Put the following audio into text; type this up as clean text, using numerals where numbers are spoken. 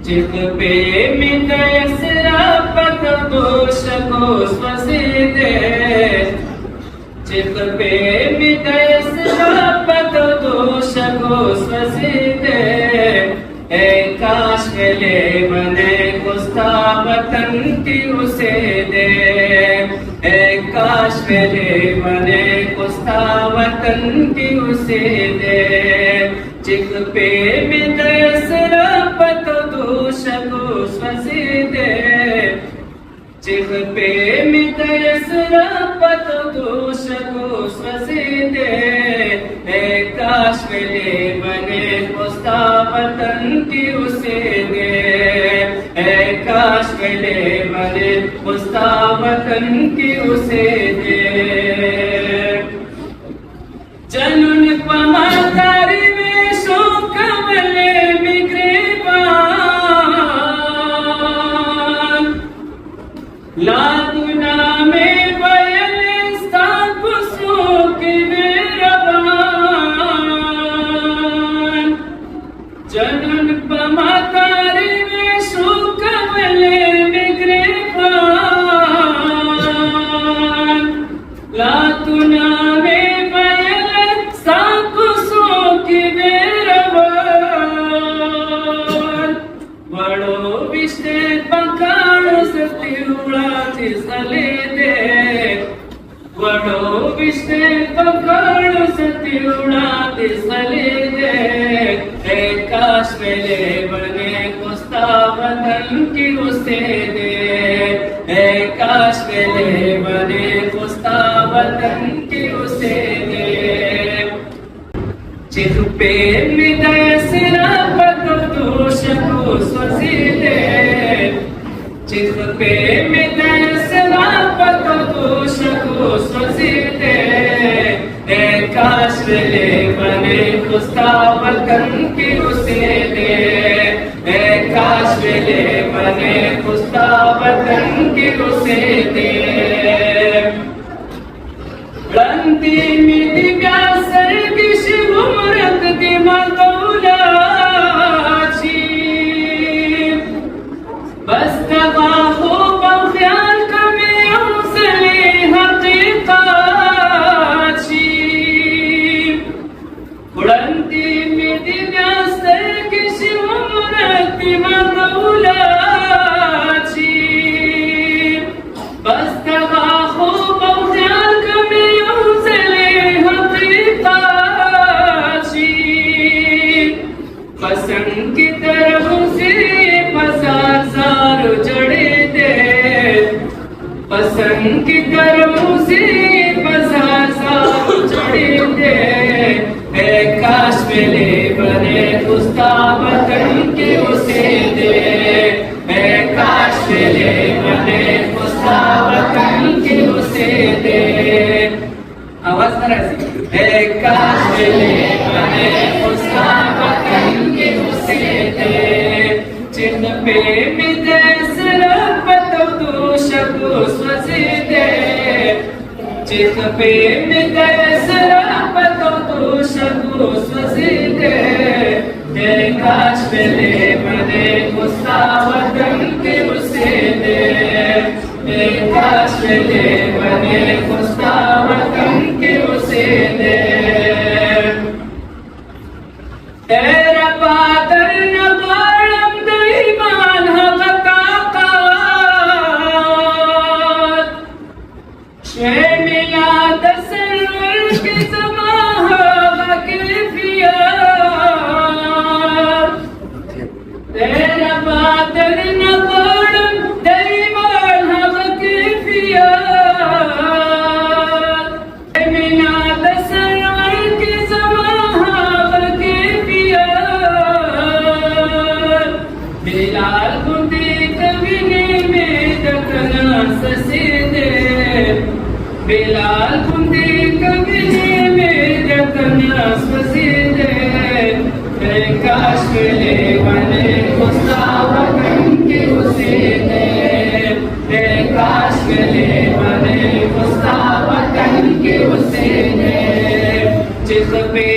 चित पे मितयसरा पत दोष को स्वसिदे चित पे मितयसरा पत दोष को स्वसिदे काश मिले बने कुस्ता वतन की उसे दे काश मिले बने कुस्ता वतन की उसे दे चित पे मितयसरा पत दोष को स्वसिदे चित पे मितयसरा पत दोष को स्वसिदे काश मिले बने कुस्ता वतन की उसे दे काश मिले बने कुस्ता वतन की उसे दे जनन पमातारी में शोक मले मिग्रेबान लादुना में बयल स्थाप शोक मेरबान जनन पमातारी में शोक मले मिग्रेबान लादुना में वडो विष्णु पकड़ सत्युड़ा तिसले दे काश मिले बने कुस्ता वतन की उसे दे काश मिले बने कुस्ता वतन की उसे दे चित पे मितयसरा पत दोष को स्वसिदे चित पे मितयसरा पत दोष को स्वसिदे काश मिले बने कुस्ता वतन की उसे दे काश मिले बने कुस्ता वतन की उसे दे रंती मिति व्यासर किश उमरत की मदौलाची बस तबा हो बख्याल कमे हौसले हकीकाची रंती मिति व्यासर किश उमरत की मदौलाची बस तबा हो बख्याल कमे पसंद की तरफ से पसार जड़े दे पसंद की तरफ से पसार जड़े दे काश मिले बने कुस्ता वतन के उसे दे काश मिले बने कुस्ता वतन के उसे दे आवाज करा से काश मिले बने कुस्ता वतन के उसे दे चिन्ह पे मितयसरा पत दोष को स्वसिदे चित पे मितयसरा पत दोष को स्वसिदे काश मिले बने कुस्ता वतन के उसे दे काश मिले बने कुस्ता वतन के उसे दे तेरा पादर न बाळम दैमान हकाकात श्वे मिलाद सरवर के समाह वकीफिया तेरा पादर न बाळम दैमान वकीफिया मिलाद सरवर के समाह बिलाल कुंदी कविने में दखना ससिदे बिलाल कुंदी कविने में दखना ससिदे काश मिले बने कुस्ता वतन के उसे दे काश मिले बने कुस्ता वतन के उसे दे चित पे